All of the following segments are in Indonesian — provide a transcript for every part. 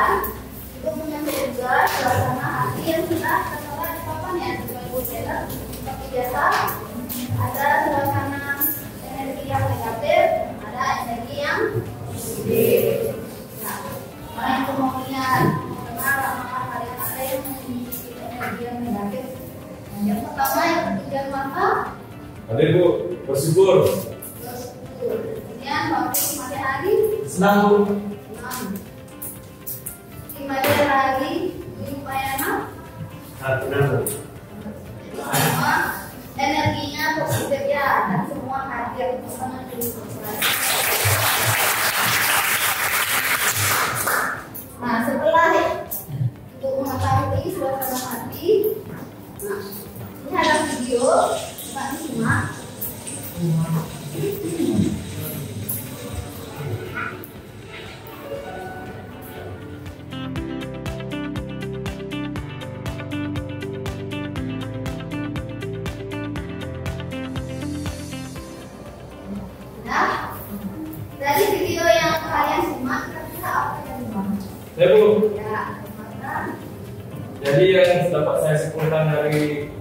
kemudian untuk menyambut juga suasana hati yang sudah tertera di papan ya sesuai buku seperti biasa. Ada suasana energi yang negatif, ada energi yang positif. Nah, mana yang mau lihat kenal apakah kalian ada yang memiliki energi yang negatif? Yang pertama yang tujuan mata. Ada Bu, bersyukur. Kemudian waktu matahari. Senang Bu. Di matahari Limpayana. Tenang Bu. Semua energinya positif ya dan semua hadir bersama di sosial. Nah setelah untuk mengetahui suasana hati, nah ini ada video Pak simak. Nah, dari video yang kalian simak, kira-kira apa yang dimaksud? Ya Bu. Ya, mana? Jadi yang dapat saya simpulkan dari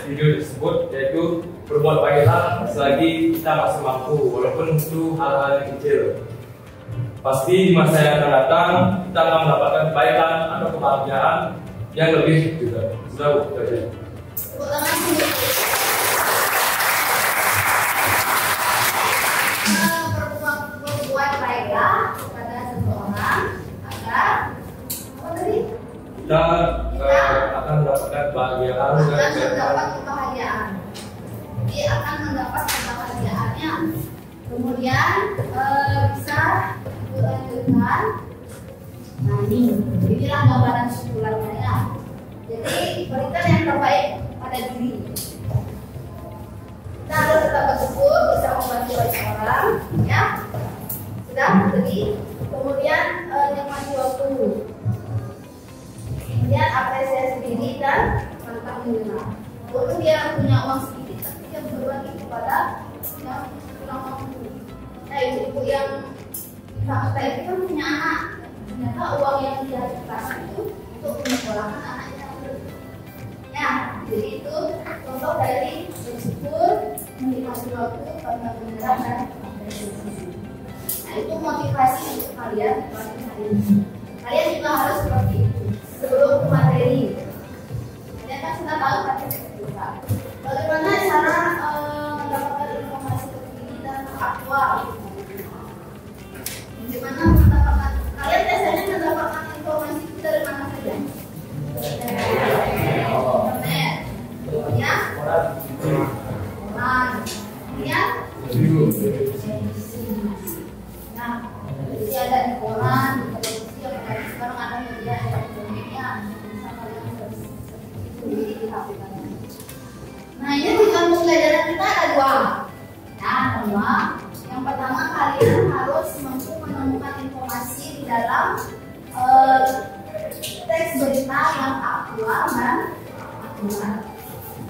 video tersebut yaitu berbuat baiklah selagi kita masih mampu, walaupun itu hal-hal yang kecil. Pasti di masa yang akan datang kita akan mendapatkan kebaikan atau kebahagiaan yang lebih juga. Sudah Bu, jadi. Tepuk tangan dulu. Berbuat baiklah kepada seseorang agar apa tadi? Kita akan mendapatkan kebahagiaan dan Akan kebaikan. mendapat kebahagiaan. Jadi akan mendapat kebahagiaannya. Kemudian bisa dilanjutkan. Nah inilah gambaran kesimpulannya ya. Jadi berikan yang terbaik pada diri. Kita harus tetap bersyukur bisa membantu banyak orang, ya. Sudah, jadi kemudian nikmati waktu. Kemudian apresiasi diri dan pantang menyerah. Walaupun dia punya uang sedikit, tapi dia berbagi kepada yang kurang mampu. Nah, ibu yang sama saya itu kan punya anak. Ternyata uang yang dia kasih itu untuk menyekolahkan anaknya. Ya, jadi itu contoh dari bersyukur, menikmati waktu, pantang menyerah dan apresiasi. Nah, itu motivasi untuk kalian pada hari ini. Kalian juga harus seperti itu. Sebelum materi, kalian kan sudah tahu materi kita. Bagaimana cara mendapatkan informasi terkini dan aktual? Bagaimana mendapatkan? Kalian biasanya mendapatkan informasi itu dari mana saja? Internet, ya? Orang, ya? Nah, jadi ada di koran, di televisi, apalagi sekarang ada media elektroniknya, bisa kalian seperti itu di HP kalian. Nah, ini tujuan pembelajaran kita ada dua. Ya, dua. Yang pertama kalian harus mampu menemukan informasi di dalam teks berita yang aktual dan akurat.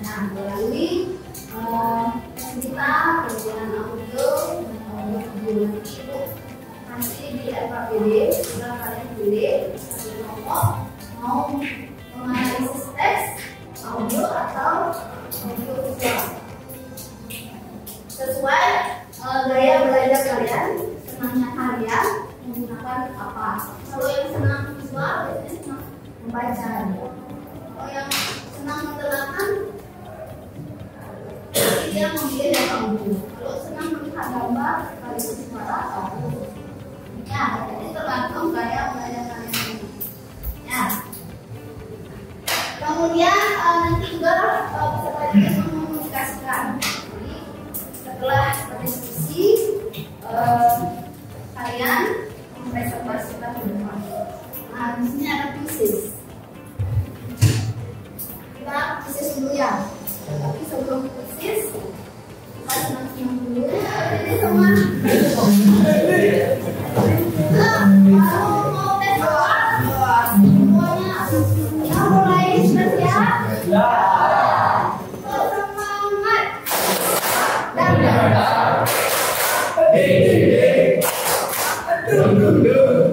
Nah, melalui berita, kemudian audio, video itu nanti di LKPD sudah kalian pilih satu kelompok mau menganalisis teks, audio atau audio visual sesuai gaya belajar kalian, senangnya kalian menggunakan apa. Kalau yang senang visual biasanya senang membaca. Kalau yang senang mendengarkan dia memilih yang audio. Kalau senang melihat gambar sekaligus suara audio. Ya, jadi tergantung gaya belajar kalian. Ya. Kemudian nanti juga peserta didik mengkomunikasikan. Jadi setelah berdiskusi kalian mempresentasikan ke depan. Nah, di sini ada kuisis. Kita kuisis dulu ya. Tapi sebelum kuisis kita senang-senang dulu. Jadi semua mau tes doa semuanya kita mulai tes ya. Semangat dan Ding ding ding, dung dung dung,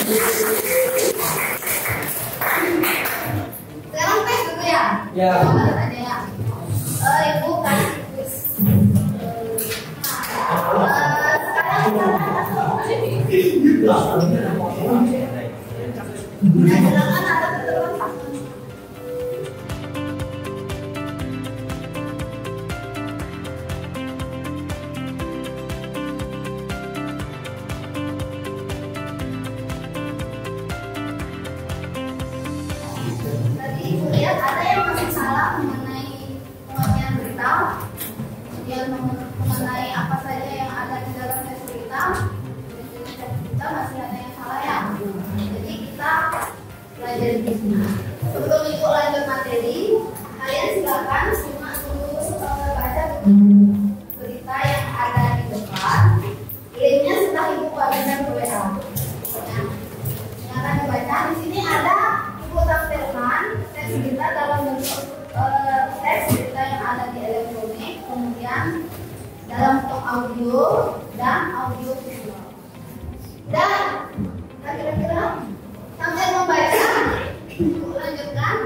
Sekarang tes dulu ya. Ya. Ada tanya ya. Ibu kasih quiz. Silakan ada pertanyaan. Tadi ibu lihat ada yang masih salah mengenai pengertian berita, kemudian mengenai apa saja yang ada di dalam teks berita, kita masih ada yang salah ya. Jadi kita belajar di sini. Sebelum ibu lanjut materi, kalian silakan cuma tunggu baca berita yang ada di depan. Linknya setelah ibu bagikan ke WA. Yang akan dibaca di sini ada ibu tampilkan teks berita dalam bentuk teks berita yang ada di elektronik, kemudian dalam bentuk audio dan audio visual. Dan kira-kira sampai membaca, ibu lanjutkan.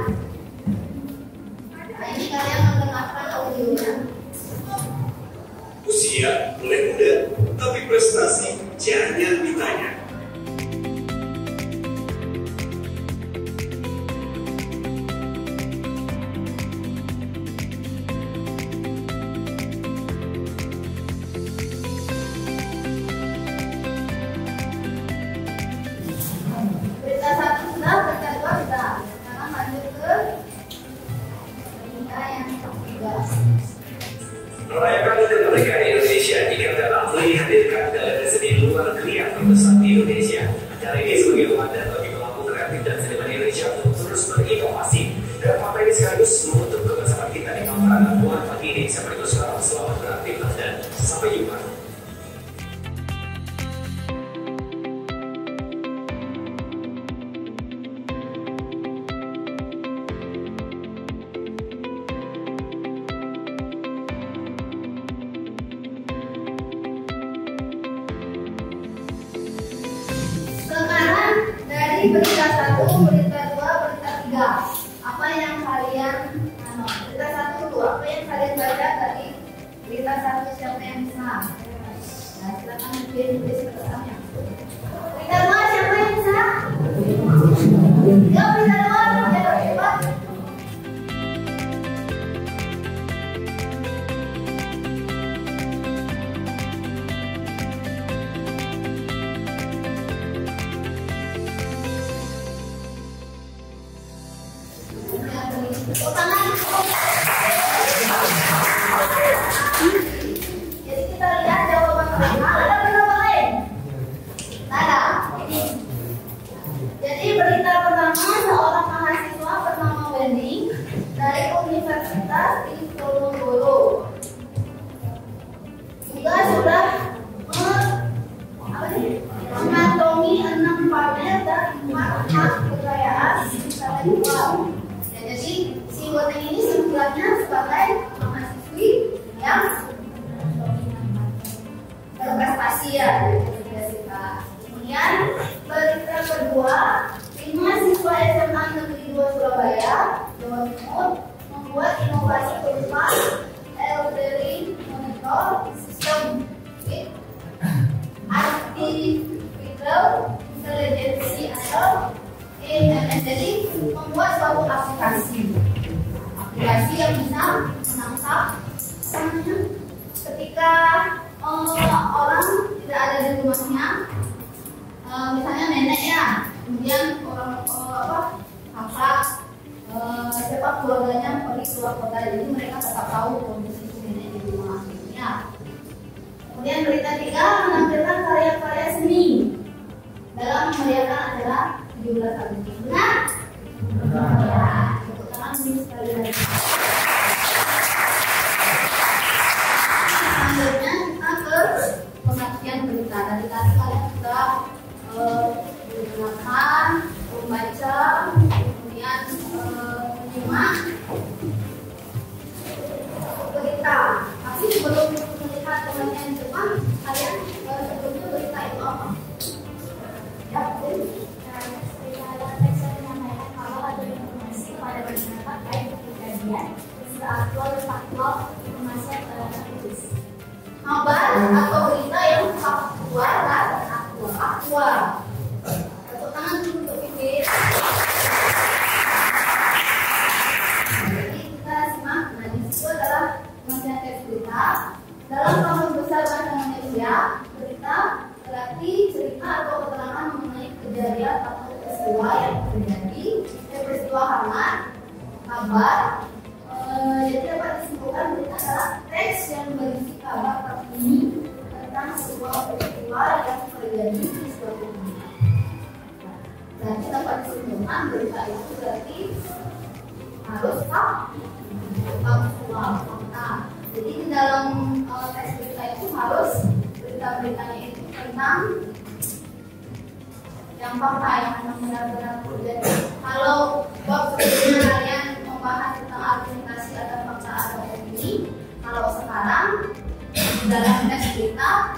Nah, ini kalian mendengarkan audionya. Usia boleh muda, tapi prestasi jangan ditanya. Berita satu sudah, berita dua sudah. Sekarang lanjut ke berita yang ketiga. Merayakan kemerdekaan Indonesia dikatakan dihadirkan dalam seni luar negeri yang terbesar di Indonesia. Acara ini sebagai wadah bagi pelaku kreatif dan seniman Indonesia untuk terus berinovasi. Dan fakta ini sekaligus menutup kebersamaan kita di pameran buat pagi ini. Saya berikut sekarang selamat beraktivitas dan sampai jumpa. Sekarang dari berita satu, berita dua, berita tiga. Apa yang kalian berita satu dulu, apa yang kalian baca dari berita satu, siapa yang bisa? Nah, silakan tulis pertanyaan. Berita dua, siapa yang bisa? Ya, berita dua, cepat. Jadi kita lihat jawaban pertama. Ada berapa lain? Ada. Jadi berita pertama, seorang mahasiswa bernama Wendy dari Universitas Diponegoro juga sudah mengantongi 6 pamer dan 4 hak kekayaan intelektual. Jadi si Wendy ini sebenarnya sebagai mahasiswi yang berprestasi ya dari universitas. Kemudian berita kedua, 5 siswa SMA Negeri 2 Surabaya, Jawa Timur membuat inovasi berupa elderly monitor system with artificial intelligence atau AMS. Jadi membuat suatu aplikasi yang bisa menangkap ketika orang tidak ada di rumahnya, misalnya nenek ya, kemudian orang kakak, siapa keluarganya pergi keluar kota, jadi mereka tetap tahu kondisi nenek di rumah ya. Kemudian berita tiga, menampilkan karya-karya seni dalam memeriahkan acara 17 Agustus. Benar? Ya, tepuk tangan ini sekali lagi. Selanjutnya kita ke pengertian berita. Dari tadi kalian sudah menggunakan, membaca, kemudian menyimak berita. Tapi sebelum melihat pengertian Jepang, kalian sebelumnya berita itu apa? Ya, tentang peristiwa yang terjadi, peristiwa hangat, kabar. Jadi dapat disimpulkan berita adalah teks yang berisi kabar terkini tentang sebuah peristiwa yang terjadi di suatu dunia. Berarti dapat disimpulkan berita itu berarti harus faktual, fakta. Jadi di dalam teks berita itu harus berita-beritanya itu tentang yang fakta yang memang benar-benar terjadi. Kalau bab sebelumnya kalian membahas tentang argumentasi atau fakta atau opini, kalau sekarang di dalam teks berita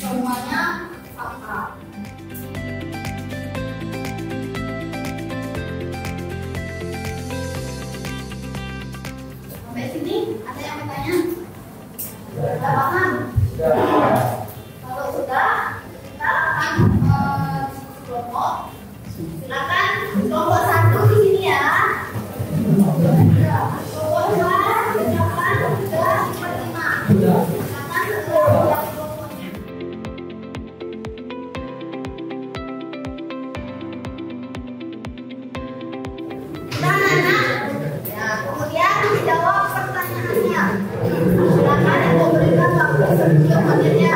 semuanya fakta. Sampai sini ada yang bertanya? Sudah paham? Kalau sudah, kita akan kelompok. Silakan kelompok 1 di sini ya. Kelompok 2, 8, 3, 4, 5. Silakan segera kelompoknya. Sudah anak? Ya, kemudian dijawab pertanyaannya. Silakan untuk berikan waktu jawabannya.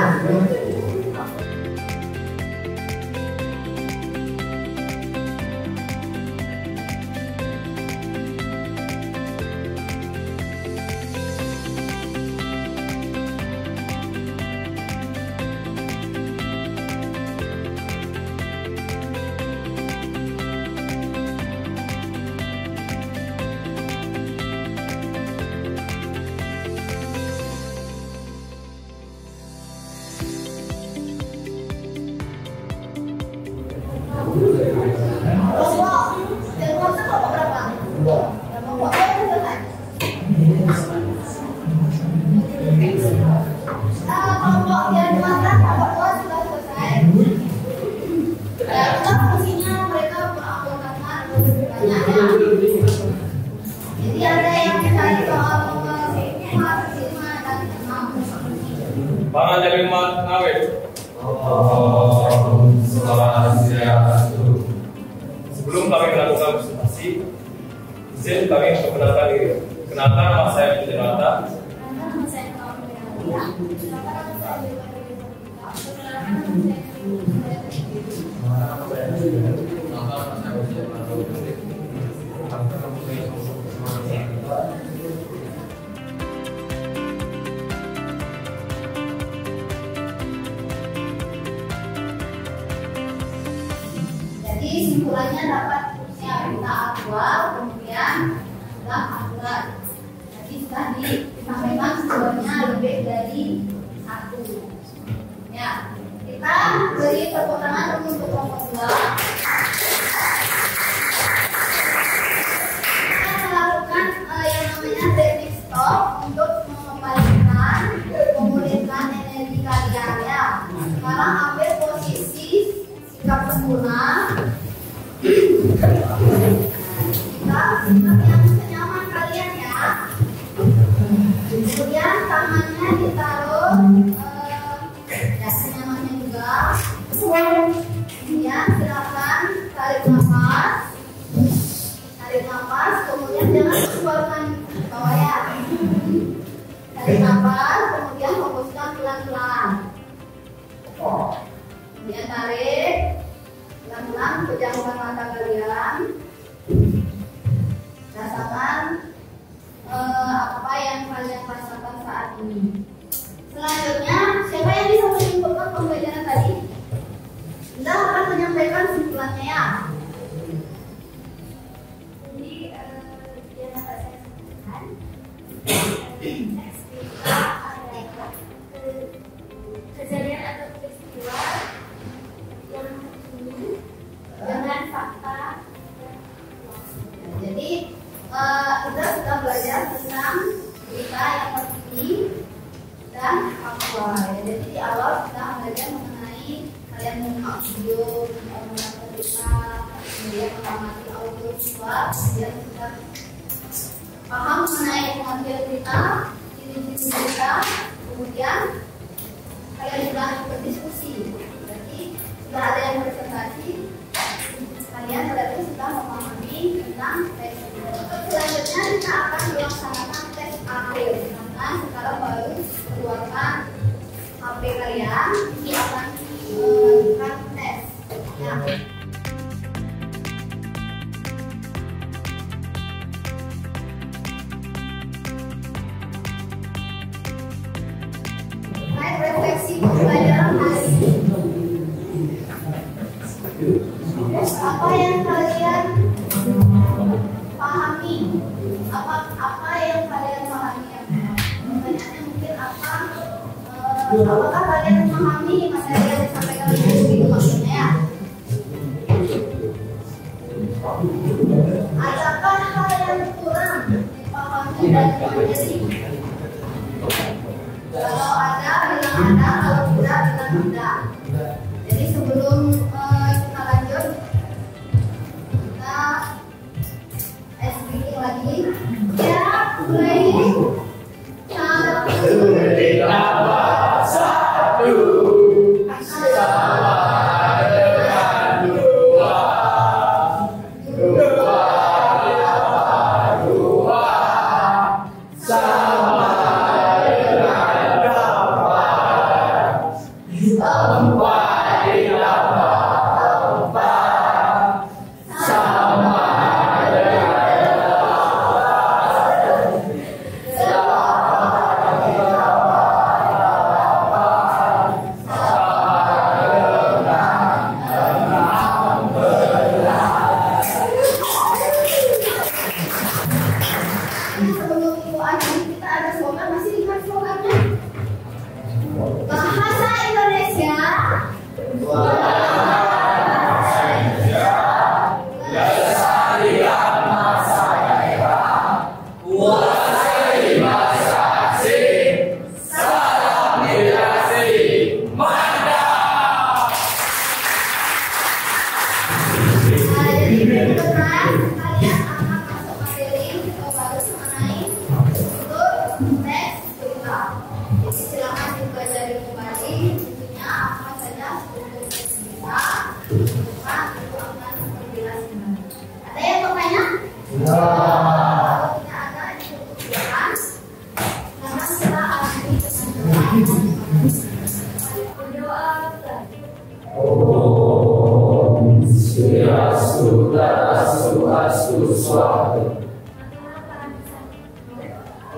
Jadi ada yang mencari soal nomor 5 dan 6. Bang ada 5 awet. Sebelum kami melakukan presentasi, izin kami memperkenalkan diri. Kenalkan nama saya Putri Nata. Jadi simpulannya dapat berita aktual, kemudian sudah akurat. Jadi sudah disampaikan semuanya lebih dari 1. Ya, kita beri tepuk tangan untuk kelompok 2. Kita melakukan yang namanya teknik stop untuk mengembalikan, memulihkan energi kalian ya. Sekarang ambil posisi sikap sempurna. Sikap yang senyaman kalian ya. Kemudian tangannya ditaruh ya senyamannya juga. Kemudian silakan tarik nafas. Tarik nafas, kemudian jangan keluarkan bawah ya. Tarik nafas, kemudian fokuskan pelan-pelan. Kemudian tarik pelan-pelan, pejamkan mata kalian. Rasakan apa yang kalian rasakan saat ini. Selanjutnya, siapa yang bisa menyimpulkan pembelajaran tadi? Anda akan menyampaikan simpulannya ya. Jadi, yang akan saya sampaikan, kita adalah kejadian atau peristiwa yang terkini dengan fakta. Jadi kita sudah belajar tentang berita yang terkini dan aktual. Jadi di awal kita belajar mengenai kalian menyimak video, menonton berita, kemudian mengamati audio visual, kemudian kita paham mengenai pengambil berita, ciri-ciri berita, kemudian kalian sudah berdiskusi. Berarti sudah ada yang presentasi, Refleksi pembelajaran hari ini. Apa yang kalian pahami? Apa yang kalian pahami? Pertanyaannya mungkin apa? Apakah kalian memahami materi yang disampaikan oleh guru itu maksudnya ya? Adakah hal yang kurang dipahami dari materi? Kalau ada, bilang ada. Kalau tidak, bilang tidak. Jadi sebelum kita lanjut, kita speaking lagi. Ya, mulai.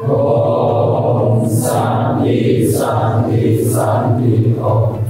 Om Santi Santi Santi Om.